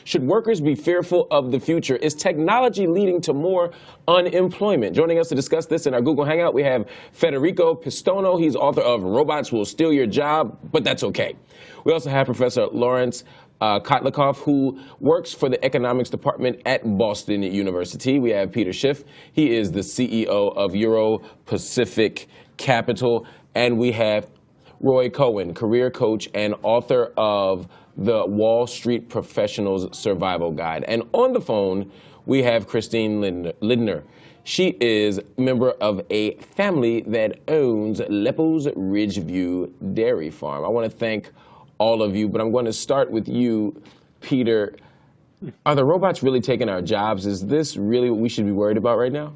Should workers be fearful of the future? Is technology leading to more unemployment? Joining us to discuss this in our Google Hangout, we have Federico Pistono. He's author of Robots Will Steal Your Job, but That's Okay. We also have Professor Lawrence Kotlikoff, who works for the economics department at Boston University. We have Peter Schiff. He is the CEO of Euro Pacific Capital. And we have Roy Cohen, career coach and author of the Wall Street Professionals Survival Guide. And on the phone, we have Christine Lindner. She is a member of a family that owns Leppo's Ridgeview Dairy Farm. I want to thank all of you, but I'm going to start with you, Peter. Are the robots really taking our jobs? Is this really what we should be worried about right now?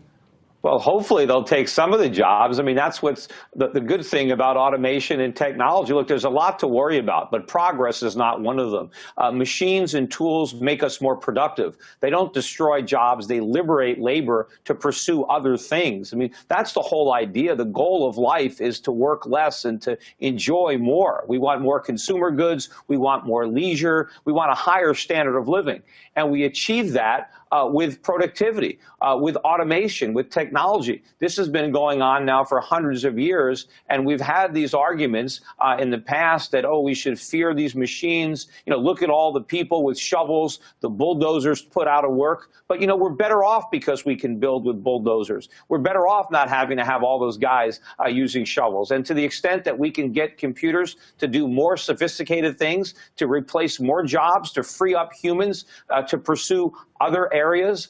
Well, hopefully they'll take some of the jobs. I mean, that's what's the good thing about automation and technology. Look, there's a lot to worry about, but progress is not one of them. Machines and tools make us more productive. They don't destroy jobs. They liberate labor to pursue other things. I mean, that's the whole idea. The goal of life is to work less and to enjoy more. We want more consumer goods. We want more leisure. We want a higher standard of living. And we achieve that with productivity, with automation, with technology. This has been going on now for hundreds of years, and we've had these arguments in the past that, oh, we should fear these machines. You know, look at all the people with shovels, the bulldozers put out of work. But, you know, we're better off because we can build with bulldozers. We're better off not having to have all those guys using shovels. And to the extent that we can get computers to do more sophisticated things, to replace more jobs, to free up humans to pursue other areas,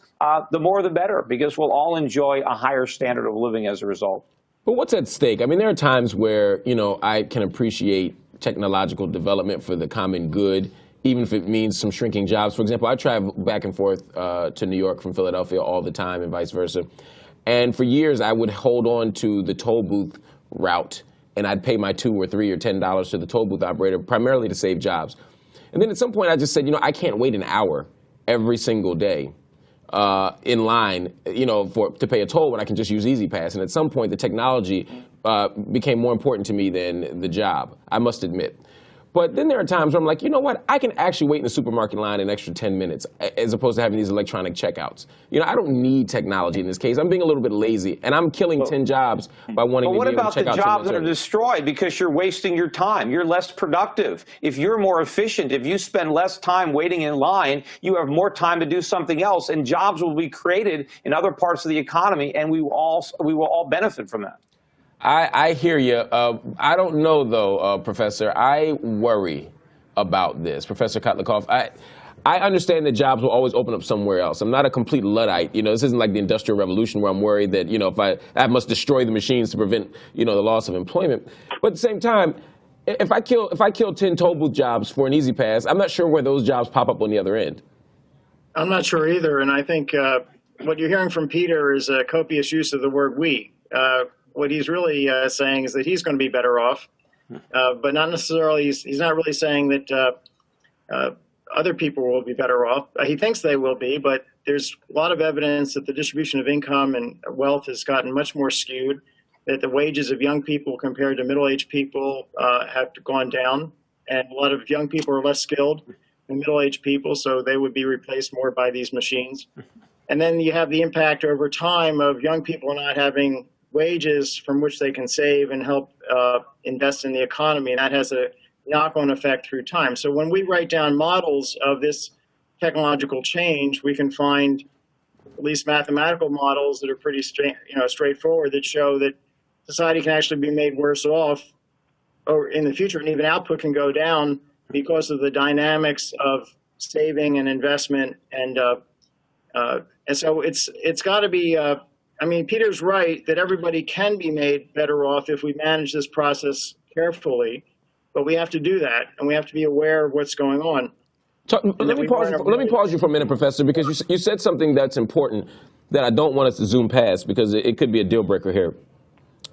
the more the better, because we'll all enjoy a higher standard of living as a result. But what's at stake? I mean, there are times where, you know, I can appreciate technological development for the common good, even if it means some shrinking jobs. For example, I travel back and forth to New York from Philadelphia all the time and vice versa. And for years, I would hold on to the toll booth route, and I'd pay my $2 or $3 or $10 to the toll booth operator, primarily to save jobs. And then at some point, I just said, you know, I can't wait an hour every single day in line, you know, to pay a toll when I can just use EasyPass. And at some point, the technology became more important to me than the job, I must admit. But then there are times where I'm like, you know what, I can actually wait in the supermarket line an extra 10 minutes as opposed to having these electronic checkouts. You know, I don't need technology in this case. I'm being a little bit lazy, and I'm killing 10 jobs by wanting to be able to check out. But what about the jobs that are destroyed because you're wasting your time? You're less productive. If you're more efficient, if you spend less time waiting in line, you have more time to do something else, and jobs will be created in other parts of the economy, and we will all benefit from that. I hear you. I don't know, though, Professor. I worry about this. Professor Kotlikoff, I understand that jobs will always open up somewhere else. I'm not a complete Luddite. You know, this isn't like the Industrial Revolution where I'm worried that, you know, if I must destroy the machines to prevent, you know, the loss of employment. But at the same time, if I kill 10 toll booth jobs for an EasyPass, I'm not sure where those jobs pop up on the other end. I'm not sure either. And I think what you're hearing from Peter is a copious use of the word we. What he's really saying is that he's going to be better off, but not necessarily, he's not really saying that other people will be better off. He thinks they will be, but there's a lot of evidence that the distribution of income and wealth has gotten much more skewed, that the wages of young people compared to middle-aged people have gone down, and a lot of young people are less skilled than middle-aged people, so they would be replaced more by these machines. And then you have the impact over time of young people not having wages from which they can save and help invest in the economy, and that has a knock-on effect through time. So when we write down models of this technological change, we can find at least mathematical models that are pretty straightforward that show that society can actually be made worse off or in the future, and even output can go down because of the dynamics of saving and investment. And so it's got to be I mean, Peter's right that everybody can be made better off if we manage this process carefully, but we have to do that, and we have to be aware of what's going on. Let me pause you for a minute, Professor, because you said something that's important that I don't want us to zoom past because it could be a deal breaker here.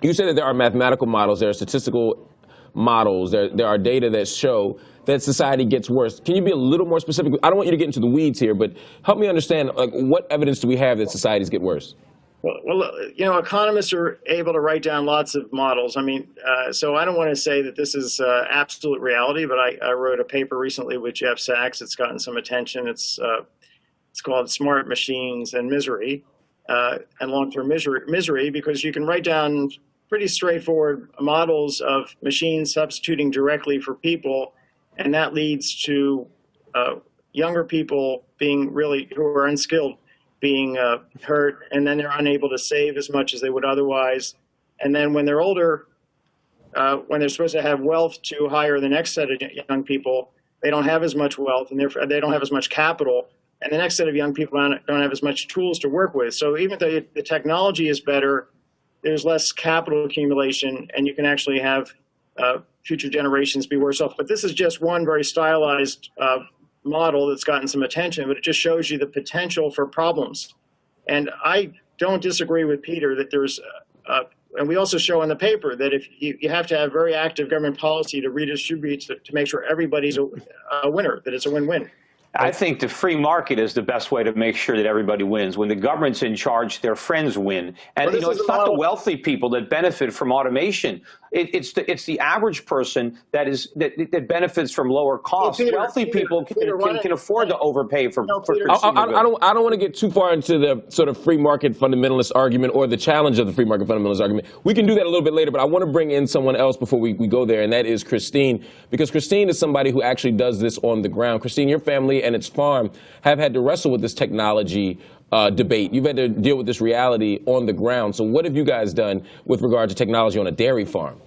You said that there are mathematical models, there are statistical models, there are data that show that society gets worse. Can you be a little more specific? I don't want you to get into the weeds here, but help me understand, like, what evidence do we have that societies get worse? Economists are able to write down lots of models. I mean, so I don't want to say that this is absolute reality, but I wrote a paper recently with Jeff Sachs. It's gotten some attention. It's called Smart Machines and Misery, and Long-Term Misery, because you can write down pretty straightforward models of machines substituting directly for people, and that leads to younger people who are unskilled being hurt, and then they're unable to save as much as they would otherwise. And then when they're older, when they're supposed to have wealth to hire the next set of young people, they don't have as much wealth, and therefore they don't have as much capital. And the next set of young people don't have as much tools to work with. So even though the technology is better, there's less capital accumulation, and you can actually have future generations be worse off. But this is just one very stylized model that's gotten some attention, but it just shows you the potential for problems. And I don't disagree with Peter that there's, and we also show in the paper that if you have to have very active government policy to redistribute to make sure everybody's a winner, that it's a win-win. I think the free market is the best way to make sure that everybody wins. When the government's in charge, their friends win. And it's not the wealthy people that benefit from automation. It's the average person that benefits from lower costs. Wealthy people can afford to overpay for I don't want to get too far into the sort of free market fundamentalist argument or the challenge of the free market fundamentalist argument. We can do that a little bit later, but I want to bring in someone else before we go there, and that is Christine, because Christine is somebody who actually does this on the ground. Christine, your family and its farm have had to wrestle with this technology debate. You've had to deal with this reality on the ground. So what have you guys done with regard to technology on a dairy farm?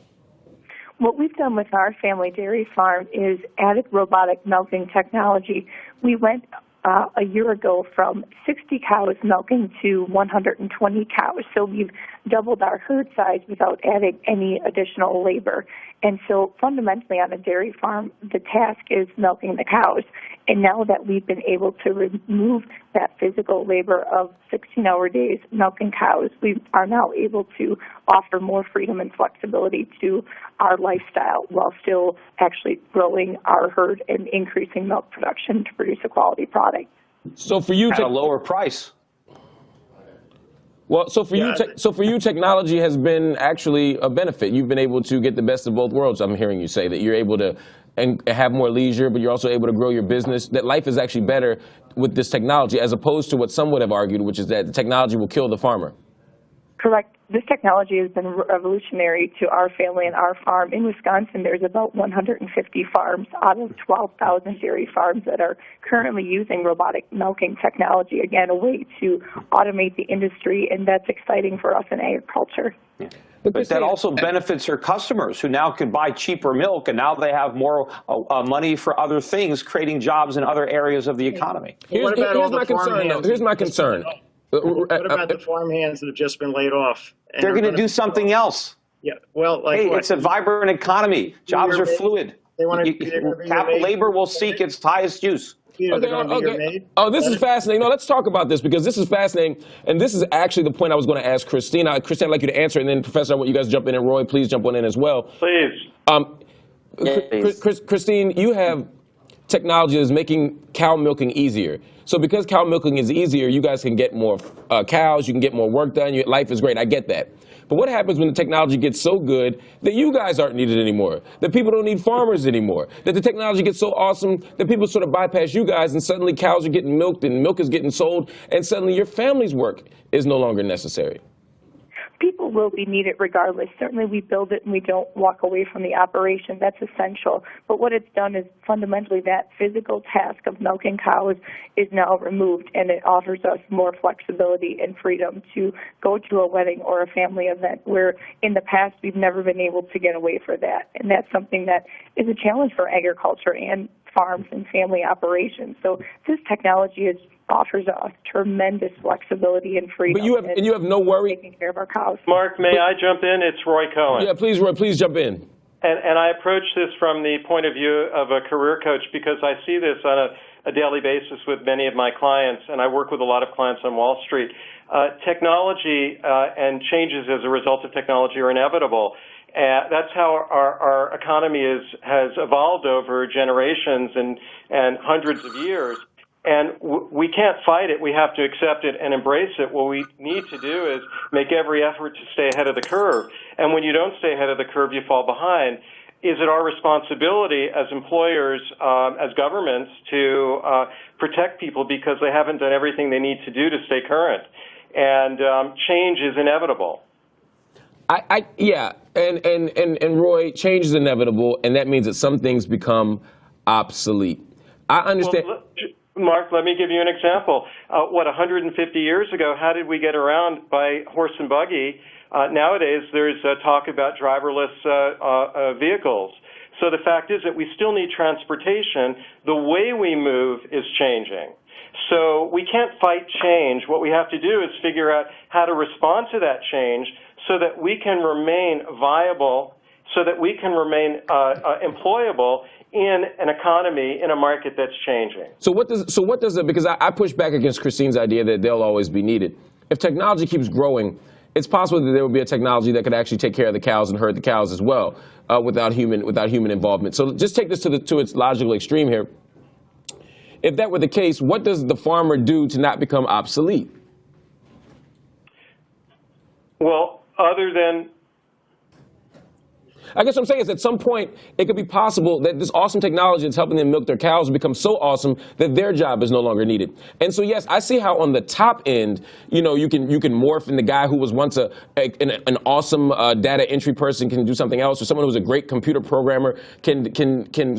What we've done with our family dairy farm is added robotic milking technology. We went a year ago from 60 cows milking to 120 cows. So we've doubled our herd size without adding any additional labor. And so fundamentally on a dairy farm, the task is milking the cows. And now that we've been able to remove that physical labor of 16-hour days milking cows, we are now able to offer more freedom and flexibility to our lifestyle while still actually growing our herd and increasing milk production to produce a quality product. So for you, at a lower price. Well, so for you, technology has been actually a benefit. You've been able to get the best of both worlds. I'm hearing you say that you're able to and have more leisure, but you're also able to grow your business. That life is actually better with this technology, as opposed to what some would have argued, which is that the technology will kill the farmer. Correct. This technology has been revolutionary to our family and our farm. In Wisconsin, there's about 150 farms out of 12,000 dairy farms that are currently using robotic milking technology, again, a way to automate the industry, and that's exciting for us in agriculture. Yeah. But that also benefits their customers, who now can buy cheaper milk, and now they have more money for other things, creating jobs in other areas of the economy. Here's my concern. What about the farm hands that have just been laid off? They're going to do something else. Yeah, well, like it's a vibrant economy. Jobs are fluid. Labor will seek its highest use. Oh, this is fascinating. No, let's talk about this, because this is fascinating, and this is actually the point I was going to ask Christine. Christine, I'd like you to answer, and then Professor, I want you guys to jump in, and Roy, please jump on in as well. Please. Christine, you have technology that's making cow milking easier. So because cow milking is easier, you guys can get more cows, you can get more work done, your life is great, I get that. But what happens when the technology gets so good that you guys aren't needed anymore, that people don't need farmers anymore, that the technology gets so awesome that people sort of bypass you guys, and suddenly cows are getting milked and milk is getting sold, and suddenly your family's work is no longer necessary? People will be needed regardless. Certainly we build it and we don't walk away from the operation. That's essential. But what it's done is fundamentally that physical task of milking cows is now removed, and it offers us more flexibility and freedom to go to a wedding or a family event where in the past we've never been able to get away for that. And that's something that is a challenge for agriculture and farms and family operations. So this technology offers us tremendous flexibility and freedom. But you have no worry taking care of our cows. Mark, may I jump in? It's Roy Cohen. Yeah, please, Roy, please jump in. And I approach this from the point of view of a career coach, because I see this on a daily basis with many of my clients, and I work with a lot of clients on Wall Street. Technology and changes as a result of technology are inevitable. That's how our economy has evolved over generations and hundreds of years. And we can't fight it. We have to accept it and embrace it. What we need to do is make every effort to stay ahead of the curve. And when you don't stay ahead of the curve, you fall behind. Is it our responsibility as employers, as governments, to protect people because they haven't done everything they need to do to stay current? And change is inevitable. Yeah, and Roy, change is inevitable, and that means that some things become obsolete. I understand. Well, Mark, let me give you an example. 150 years ago, how did we get around by horse and buggy? Nowadays, there's talk about driverless vehicles. So the fact is that we still need transportation. The way we move is changing. So we can't fight change. What we have to do is figure out how to respond to that change so that we can remain viable, so that we can remain employable in an economy, in a market that's changing. So what does it, because I push back against Christine's idea that they'll always be needed. If technology keeps growing, it's possible that there will be a technology that could actually take care of the cows and herd the cows as well, without human involvement. So just take this to its logical extreme here. If that were the case, what does the farmer do to not become obsolete? Well, other than I guess what I'm saying is at some point, it could be possible that this awesome technology that's helping them milk their cows will become so awesome that their job is no longer needed. And so, yes, I see how on the top end, you can morph in the guy who was once an awesome data entry person can do something else, or someone who was a great computer programmer can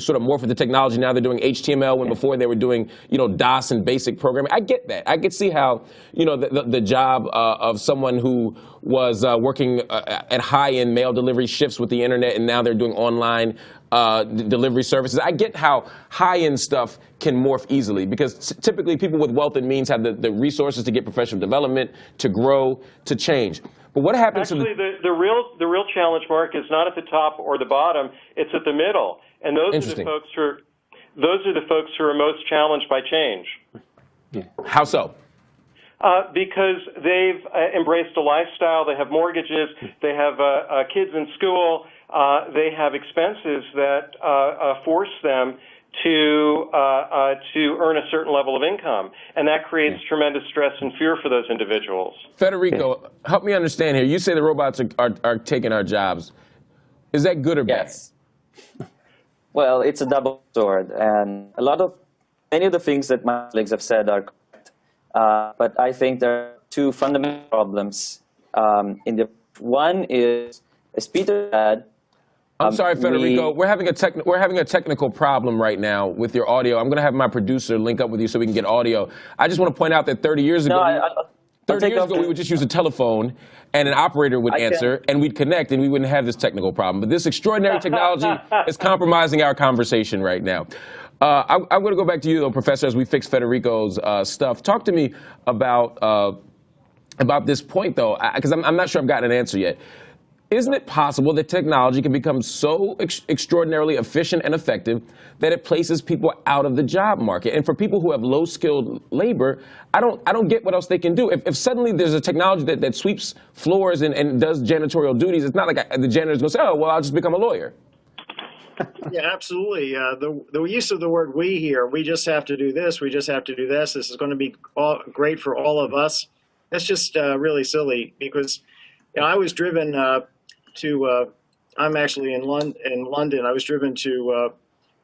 sort of morph with the technology. Now they're doing HTML when before they were doing, DOS and basic programming. I get that. I could see how, the job of someone who was working at high-end mail delivery shifts with the internet, and now they're doing online delivery services. I get how high-end stuff can morph easily because typically people with wealth and means have the resources to get professional development, to grow, to change. But what happens to the real challenge, Mark, is not at the top or the bottom. It's at the middle, and those are the folks who are most challenged by change. Yeah. How so? Because they've embraced a lifestyle, they have mortgages, they have kids in school, they have expenses that force them to earn a certain level of income, and that creates tremendous stress and fear for those individuals. Federico, help me understand here. You say the robots are taking our jobs. Is that good or bad? Yes. Well, it's a double sword, and many of the things that my colleagues have said are correct. But I think there are two fundamental problems. One is, as Peter said, I'm sorry, Federico. We're having a technical problem right now with your audio. I'm going to have my producer link up with you so we can get audio. I just want to point out that 30 years ago, we would just use a telephone and an operator would answer and we'd connect and we wouldn't have this technical problem. But this extraordinary technology is compromising our conversation right now. I'm going to go back to you, though, Professor, as we fix Federico's stuff. Talk to me about this point, though, because I'm not sure I've gotten an answer yet. Isn't it possible that technology can become so extraordinarily efficient and effective that it places people out of the job market? And for people who have low-skilled labor, I don't get what else they can do. If suddenly there's a technology that sweeps floors and does janitorial duties, it's not like the janitor's going to say, oh, well, I'll just become a lawyer. Yeah, absolutely. The use of the word "we" here, we just have to do this, we just have to do this, this is going to be great for all of us. That's just really silly because I was driven I'm actually in London. I was driven to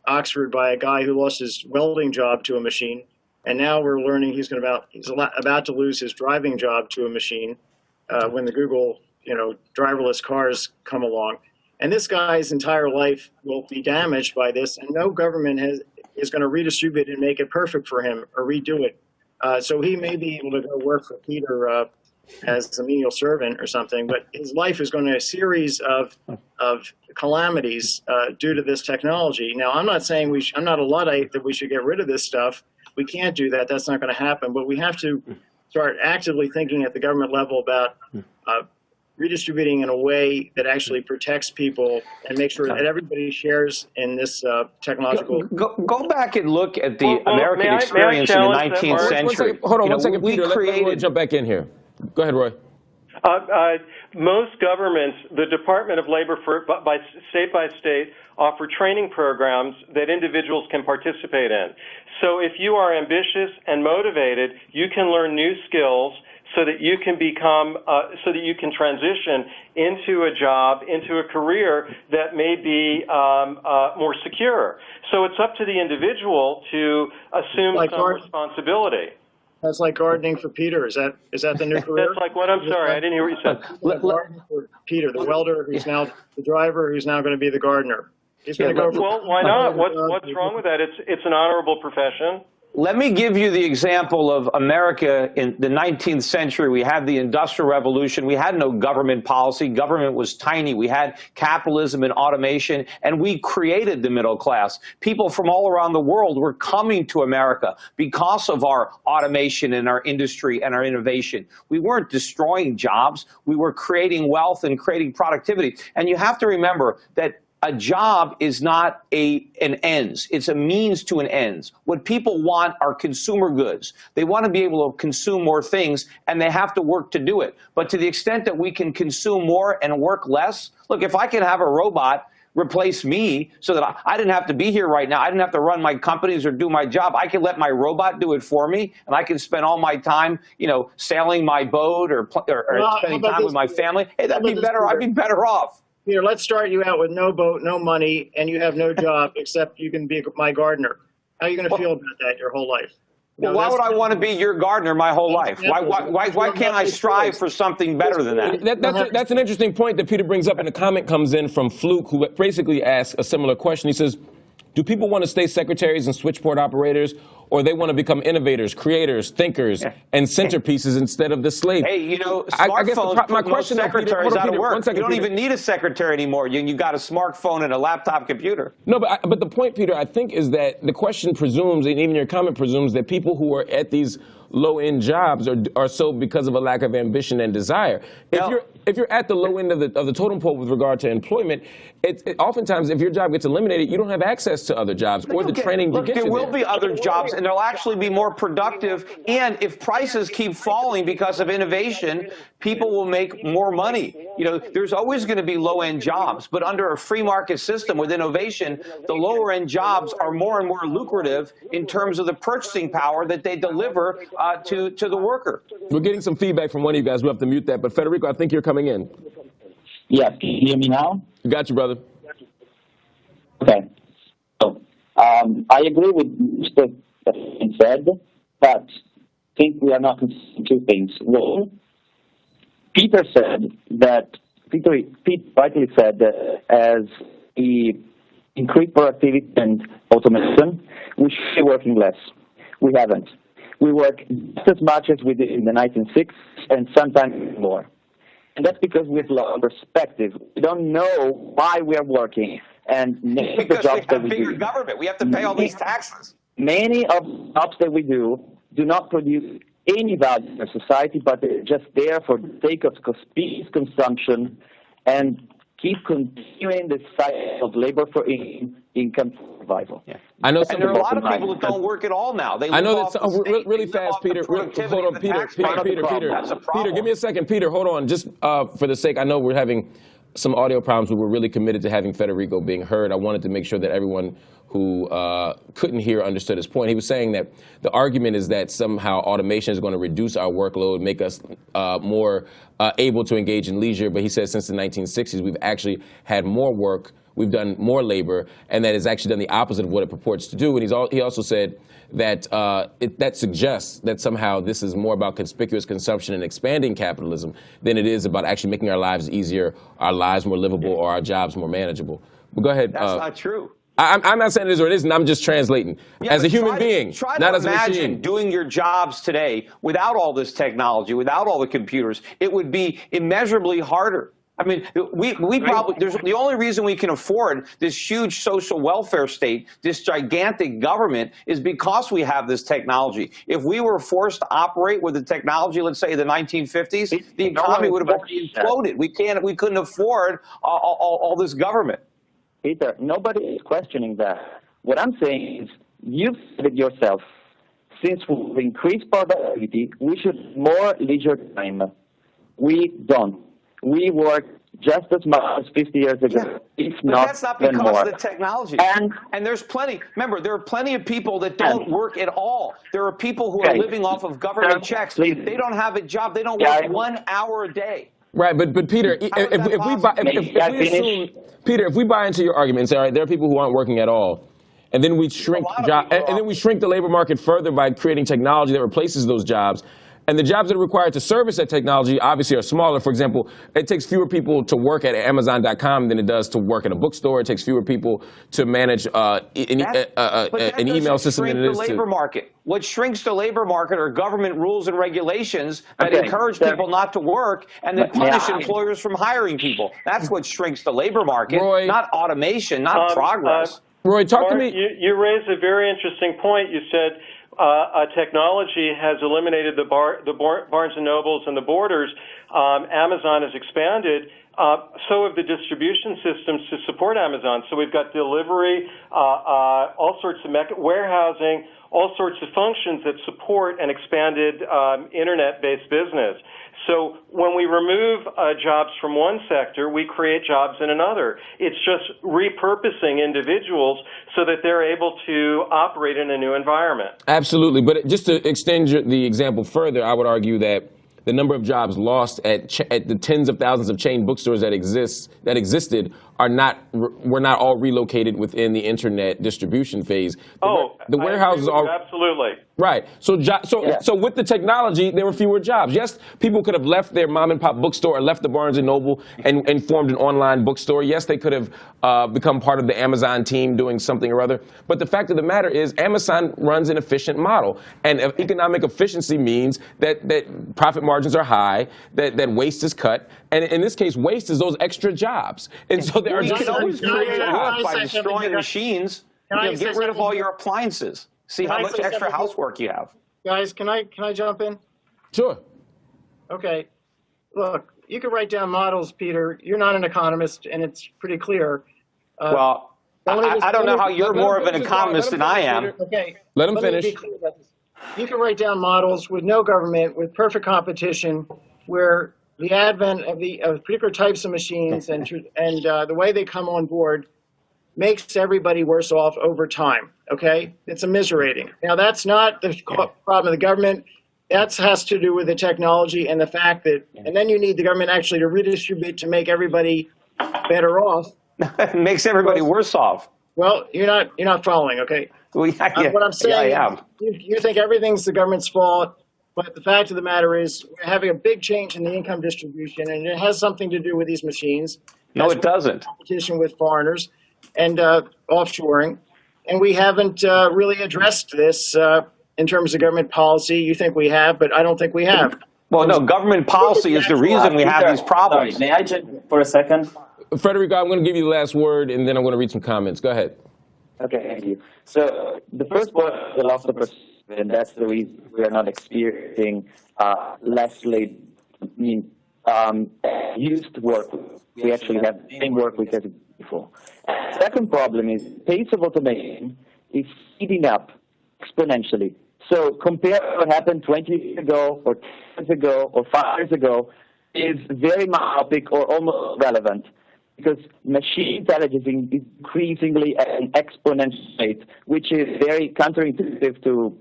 Oxford by a guy who lost his welding job to a machine, and now we're learning he's about to lose his driving job to a machine when the Google driverless cars come along. And this guy's entire life will be damaged by this, and no government is going to redistribute it and make it perfect for him or redo it. So he may be able to go work for Peter as a menial servant or something, but his life is going to a series of calamities due to this technology. Now, I'm not saying I'm not a Luddite that we should get rid of this stuff. We can't do that. That's not going to happen. But we have to start actively thinking at the government level about redistributing in a way that actually protects people and make sure that everybody shares in this technological. Go back and look at the American experience in the 19th century. Hold on one second, Peter. Let me jump back in here. Go ahead, Roy. Most governments, the Department of Labor, by state, offer training programs that individuals can participate in. So if you are ambitious and motivated, you can learn new skills so that you can so that you can transition into a job, into a career that may be more secure. So it's up to the individual to assume some responsibility. That's like gardening for Peter. Is that the new career? That's like what? I'm sorry, I didn't hear what you said. Gardening for Peter, the welder, who's now the driver, who's now going to be the gardener. He's going to go. Well, why not? What's wrong with that? It's an honorable profession. Let me give you the example of America in the 19th century. We had the Industrial Revolution. We had no government policy. Government was tiny. We had capitalism and automation, and we created the middle class. People from all around the world were coming to America because of our automation and our industry and our innovation. We weren't destroying jobs. We were creating wealth and creating productivity. And you have to remember that a job is not an ends. It's a means to an ends. What people want are consumer goods. They want to be able to consume more things, and they have to work to do it. But to the extent that we can consume more and work less, look, if I can have a robot replace me so that I didn't have to be here right now, I didn't have to run my companies or do my job, I can let my robot do it for me, and I can spend all my time, sailing my boat or spending time with my family. Hey, that'd be better. I'd be better off. Peter, let's start you out with no boat, no money, and you have no job except you can be my gardener. How are you going to feel about that your whole life? Well, why would I want to be your gardener my whole life? Why can't I strive for something better than that? That's an interesting point that Peter brings up, and a comment comes in from Fluke, who basically asks a similar question. He says, do people want to stay secretaries and switchboard operators, or they want to become innovators, creators, thinkers, and centerpieces instead of the slave? Hey, smartphones put most secretaries out of work. You don't even need a secretary anymore. You got a smartphone and a laptop computer. No, but the point, Peter, I think, is that the question presumes, and even your comment presumes, that people who are at these low-end jobs are so because of a lack of ambition and desire. If you're at the low end of the totem pole with regard to employment, oftentimes if your job gets eliminated, you don't have access to other jobs or the training to get you there. There will be other jobs, and they'll actually be more productive. And if prices keep falling because of innovation, people will make more money. There's always going to be low-end jobs, but under a free market system with innovation, the lower-end jobs are more and more lucrative in terms of the purchasing power that they deliver to the worker. We're getting some feedback from one of you guys. We'll have to mute that. But Federico, I think you're coming in. Yes, can you hear me now? Got you, brother. Okay. So, I agree with what Stephen said, but I think we are not considering two things. One, Pete rightly said that as we increase productivity and automation, we should be working less. We haven't. We work just as much as we did in the 1960s and sometimes more. And that's because we have lost perspective. We don't know why we are working. And many of the jobs that we do, government. We have to pay all these taxes. Many of the jobs that we do not produce any value in society, but they're just there for the sake of consumption and keep continuing the cycle of labor for income survival. Yeah. I know there are a lot of people that don't work at all now. I know that really fast, Peter. Hold on, Peter. Peter, give me a second. Peter, hold on. Just for the sake, I know we're having some audio problems, but we're really committed to having Federico being heard. I wanted to make sure that everyone who couldn't hear understood his point. He was saying that the argument is that somehow automation is going to reduce our workload, make us more able to engage in leisure. But he says since the 1960s, we've actually had more work, we've done more labor, and that it's actually done the opposite of what it purports to do. And he also said that that suggests that somehow this is more about conspicuous consumption and expanding capitalism than it is about actually making our lives easier, our lives more livable, or our jobs more manageable. But go ahead. That's not true. I'm not saying it is or it isn't. I'm just translating. As a human being, not as a machine. Imagine doing your jobs today without all this technology, without all the computers. It would be immeasurably harder. I mean, we probably, the only reason we can afford this huge social welfare state, this gigantic government, is because we have this technology. If we were forced to operate with the technology, let's say the 1950s, the economy would have already imploded. We couldn't afford all this government. Peter, nobody is questioning that. What I'm saying is, you've said it yourself. Since we've increased productivity, we should have more leisure time. We don't. We work just as much as 50 years ago, if But not that's not even because more. of the technology. And there's plenty, remember, there are plenty of people that don't work at all. There are people who are living off of government checks. They don't have a job. They don't work 1 hour a day. Right, but Peter, if we buy into your argument and say, all right, there are people who aren't working at all, and then we shrink the labor market further by creating technology that replaces those jobs. And the jobs that are required to service that technology obviously are smaller. For example, it takes fewer people to work at Amazon.com than it does to work at a bookstore. It takes fewer people to manage an email system than it is to... labor market. What shrinks the labor market are government rules and regulations that encourage people not to work and that punish employers from hiring people. That's what shrinks the labor market, Roy, not automation, not progress. Roy, talk to me. You raised a very interesting point. You said technology has eliminated the Barnes and Nobles and the Borders. Amazon has expanded. So have the distribution systems to support Amazon. So we've got delivery, all sorts of warehousing, all sorts of functions that support an expanded internet-based business. So when we remove jobs from one sector, we create jobs in another. It's just repurposing individuals so that they're able to operate in a new environment. Absolutely. But just to extend the example further, I would argue that the number of jobs lost at the tens of thousands of chain bookstores that existed were not all relocated within the internet distribution phase. The warehouses are absolutely right. So with the technology, there were fewer jobs. Yes, people could have left their mom and pop bookstore or left the Barnes and Noble and formed an online bookstore. Yes, they could have become part of the Amazon team doing something or other. But the fact of the matter is, Amazon runs an efficient model, and economic efficiency means that profit margins are high, that waste is cut, and in this case, waste is those extra jobs. And so there are just always create work by destroying machines. Get rid of all your appliances. See how much extra housework you have. Guys, can I jump in? Sure. Okay. Look, you can write down models, Peter. You're not an economist, and it's pretty clear. Well, I don't know how you're more of an economist than I am. Okay. Let him finish. Me be clear about this. You can write down models with no government, with perfect competition, where the advent of particular types of machines and the way they come on board makes everybody worse off over time, okay? It's immiserating. Now, that's not the problem of the government. That has to do with the technology and the fact that, and then you need the government actually to redistribute to make everybody better off. It makes everybody worse off. Well, you're not following, okay? Well, what I'm saying, I am. You think everything's the government's fault, but the fact of the matter is we're having a big change in the income distribution, and it has something to do with these machines. No, it doesn't. Competition with foreigners and offshoring, and we haven't really addressed this in terms of government policy. You think we have, but I don't think we have. Well, no, government policy is the reason we have these problems. Sorry, may I jump for a second? Federico, I'm going to give you the last word, and then I'm going to read some comments. Go ahead. Okay, thank you. So the first point is the loss of perspective, and that's the reason we are not experiencing less labor. Used work. We actually have the same work we had before. Second problem is pace of automation is speeding up exponentially. So compare what happened 20 years ago, or 10 years ago, or 5 years ago, is very myopic or almost irrelevant. Because machine intelligence is increasingly at an exponential rate, which is very counterintuitive to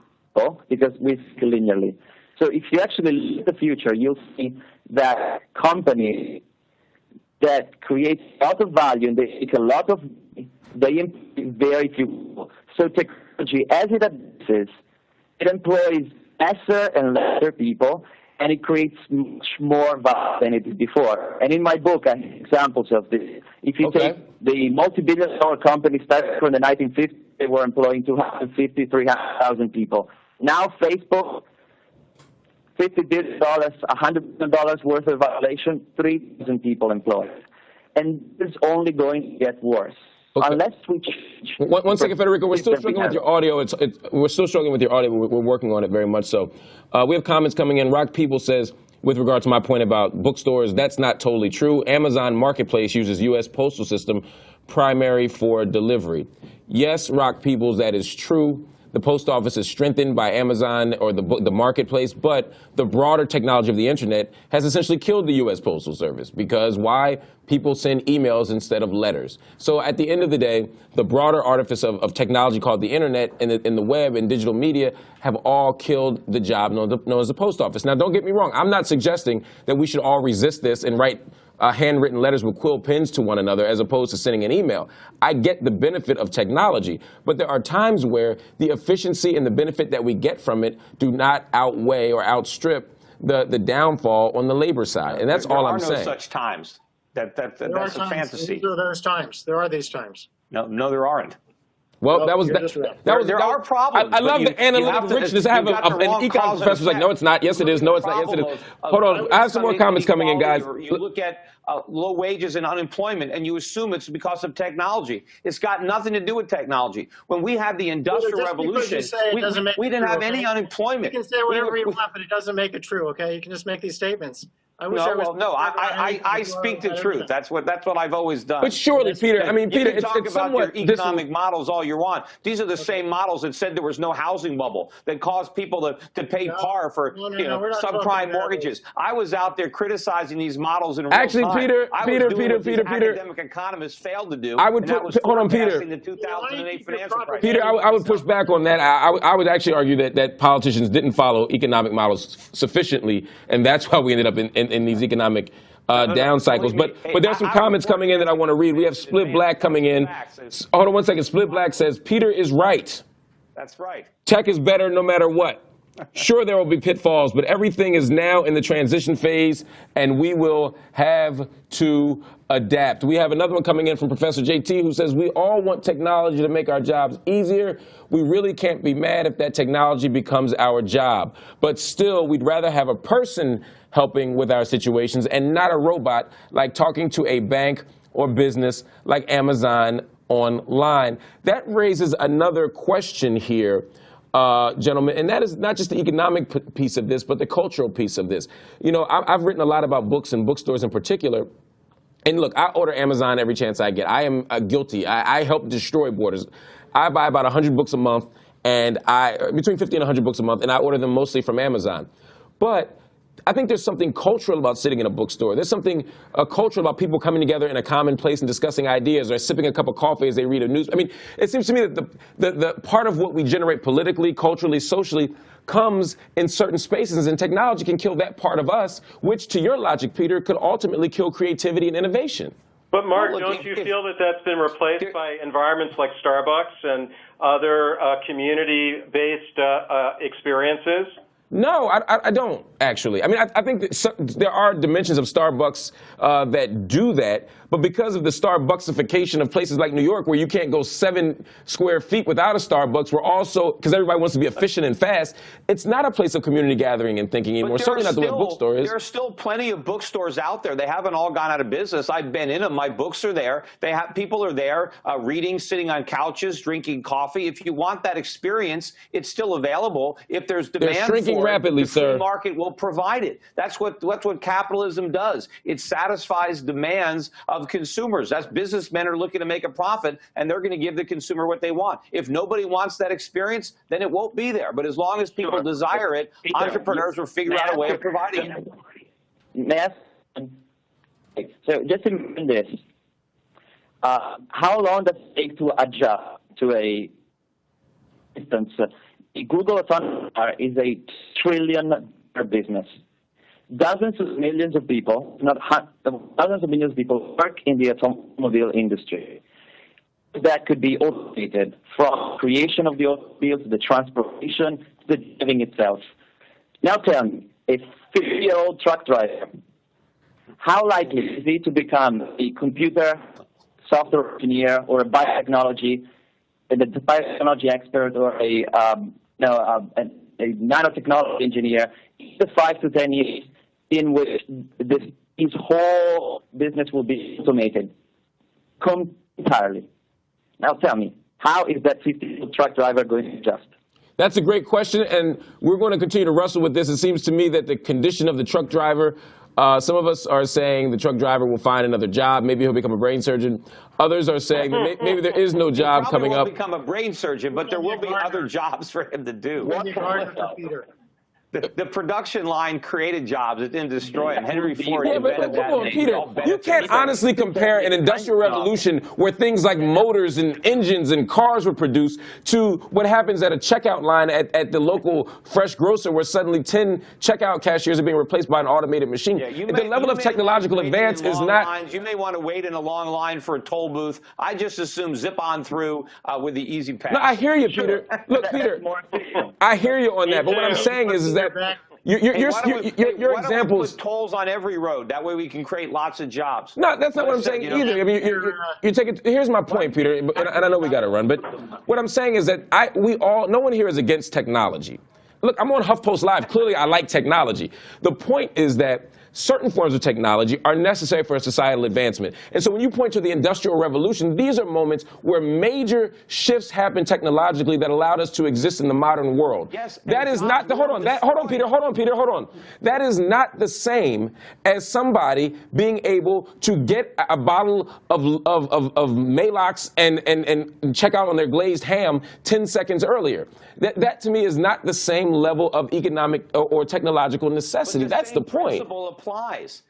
because we think linearly. So if you actually look at the future, you'll see that companies that create a lot of value and they make a lot of money, they employ very few people. So technology, as it advances, it employs lesser and lesser people, and it creates much more value than it did before. And in my book, I have examples of this. If you take the multi-billion-dollar companies started from the 1950s, they were employing 250, 300,000 people. Now Facebook, $50 billion, $100 billion worth of violation, 3,000 people employed. And it's only going to get worse. Okay. Unless we change. One second, Federico. We're still struggling with your audio. We're still struggling with your audio. We're working on it very much so. We have comments coming in. Rock People says, with regard to my point about bookstores, that's not totally true. Amazon Marketplace uses U.S. postal system primary for delivery. Yes, Rock Peoples, that is true. the post office is strengthened by Amazon or the marketplace, but the broader technology of the internet has essentially killed the U.S. Postal Service. Because why? People send emails instead of letters. So at the end of the day, the broader artifice of technology called the internet and the web and digital media have all killed the job known as the post office. Now, don't get me wrong. I'm not suggesting that we should all resist this and write handwritten letters with quill pens to one another as opposed to sending an email. I get the benefit of technology, but there are times where the efficiency and the benefit that we get from it do not outweigh or outstrip the downfall on the labor side. And that's all I'm saying. There are no such times. That's a fantasy. There are these times. No, there aren't. Well, that was there are problems. I love the analytical richness. I have an economic professor like, no, it's not. Yes, it is. No, it's not. Yes, it is. Hold on. I have some more comments coming in, guys. You look at low wages and unemployment, and you assume it's because of technology. It's got nothing to do with technology. When we had the Industrial Revolution, we didn't have any unemployment. You can say whatever you want, but it doesn't make it true. Okay, you can just make these statements. I speak the truth. That's what I've always done. But surely, Peter, I mean, Peter, you can talk about your economic models all you want. These are the same models that said there was no housing bubble, that caused people to pay par for subprime mortgages. I was out there criticizing these models in real time. Actually, Peter, academic economists failed to do. I would hold on, Peter. The 2008 financial crisis. Peter, I would push back on that. I would actually argue that politicians didn't follow economic models sufficiently, and that's why we ended up in these economic down cycles. But there's some comments coming in that I want to read. We have Split Black coming in. Hold on one second. Split Black says, Peter is right. That's right. Tech is better no matter what. Sure, there will be pitfalls, but everything is now in the transition phase, and we will have to adapt. We have another one coming in from Professor JT who says, we all want technology to make our jobs easier. We really can't be mad if that technology becomes our job. But still, we'd rather have a person helping with our situations and not a robot like talking to a bank or business like Amazon online. That raises another question here, gentlemen, and that is not just the economic piece of this, but the cultural piece of this. You know, I've written a lot about books and bookstores in particular. And look, I order Amazon every chance I get. I am guilty. I help destroy Borders. I buy about 100 books a month, and between 50 and 100 books a month, and I order them mostly from Amazon. But I think there's something cultural about sitting in a bookstore. There's something cultural about people coming together in a common place and discussing ideas or sipping a cup of coffee as they read a news. I mean, it seems to me that the part of what we generate politically, culturally, socially comes in certain spaces, and technology can kill that part of us, which, to your logic, Peter, could ultimately kill creativity and innovation. But Mark, don't you feel that that's been replaced by environments like Starbucks and other community-based experiences? No, I don't, actually. I mean, I think that there are dimensions of Starbucks that do that, but because of the Starbucksification of places like New York, where you can't go 7 square feet without a Starbucks, we're also, because everybody wants to be efficient and fast, it's not a place of community gathering and thinking anymore. Certainly not the way a bookstore is. There are still plenty of bookstores out there. They haven't all gone out of business. I've been in them. My books are there. People are there reading, sitting on couches, drinking coffee. If you want that experience, it's still available. If there's demand They're shrinking for rapidly, it, the free market will provide it. That's what capitalism does. It satisfies demands of consumers. That's businessmen are looking to make a profit, and they're going to give the consumer what they want. If nobody wants that experience, then it won't be there. But as long as people desire it, entrepreneurs will figure out a way of providing it. So just imagine this. How long does it take to adjust to a instance? Google is a $1 trillion business. Dozens of millions of people, dozens of millions of people work in the automobile industry. That could be automated from creation of the automobile to the transportation to the driving itself. Now tell me, a 50-year-old truck driver, how likely is he to become a computer software engineer or a biotechnology expert or a nanotechnology engineer in the 5 to 10 years in which his whole business will be automated entirely? Now tell me, how is that 50-year-old truck driver going to adjust? That's a great question, and we're going to continue to wrestle with this. It seems to me that the condition of the truck driver Some of us are saying the truck driver will find another job. Maybe he'll become a brain surgeon. Others are saying that maybe there is no job coming up. He probably won't become a brain surgeon, but there will be other jobs for him to do. The production line created jobs. It didn't destroy them. Henry Ford invented that. Come on, Peter. You can't honestly compare an industrial revolution where things like motors and engines and cars were produced to what happens at a checkout line at the local fresh grocer where suddenly 10 checkout cashiers are being replaced by an automated machine. Yeah, the level of technological advance is not... Lines. You may want to wait in a long line for a toll booth. I just assume zip on through with the easy pass. No, I hear you, Peter. Look, Peter, I hear you on that, but what I'm saying is that your examples. Put tolls on every road. That way we can create lots of jobs. No, that's not what I'm saying either. I mean, you take it. Here's my point, Peter, and I know we got to run, but what I'm saying is that no one here is against technology. Look, I'm on HuffPost Live. Clearly, I like technology. The point is that certain forms of technology are necessary for a societal advancement. And so when you point to the Industrial Revolution, these are moments where major shifts happen technologically that allowed us to exist in the modern world. Yes, that is not the, hold on, Peter. That is not the same as somebody being able to get a bottle of Maalox and check out on their glazed ham 10 seconds earlier. That to me is not the same level of economic or technological necessity. That's the point. Principle applies.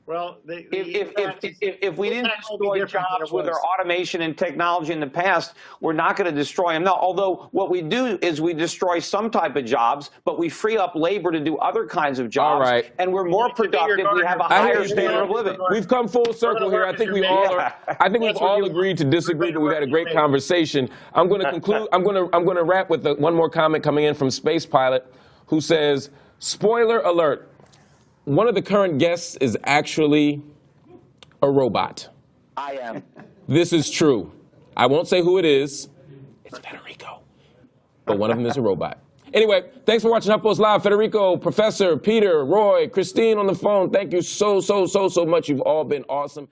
Well, if we didn't destroy jobs with our automation and technology in the past, we're not going to destroy them now. Although what we do is we destroy some type of jobs, but we free up labor to do other kinds of jobs. All right. And we're more productive. We have a higher standard of living. We've come full circle here. I think we all are. I think we've all agreed to disagree, but we've had a great conversation. I'm going to conclude. I'm going to wrap with one more comment coming in from Space Pilot, who says, "Spoiler alert. One of the current guests is actually a robot." I am. This is true. I won't say who it is. It's Federico. But one of them is a robot. Anyway, thanks for watching HuffPost Live. Federico, Professor, Peter, Roy, Christine on the phone, thank you so much. You've all been awesome.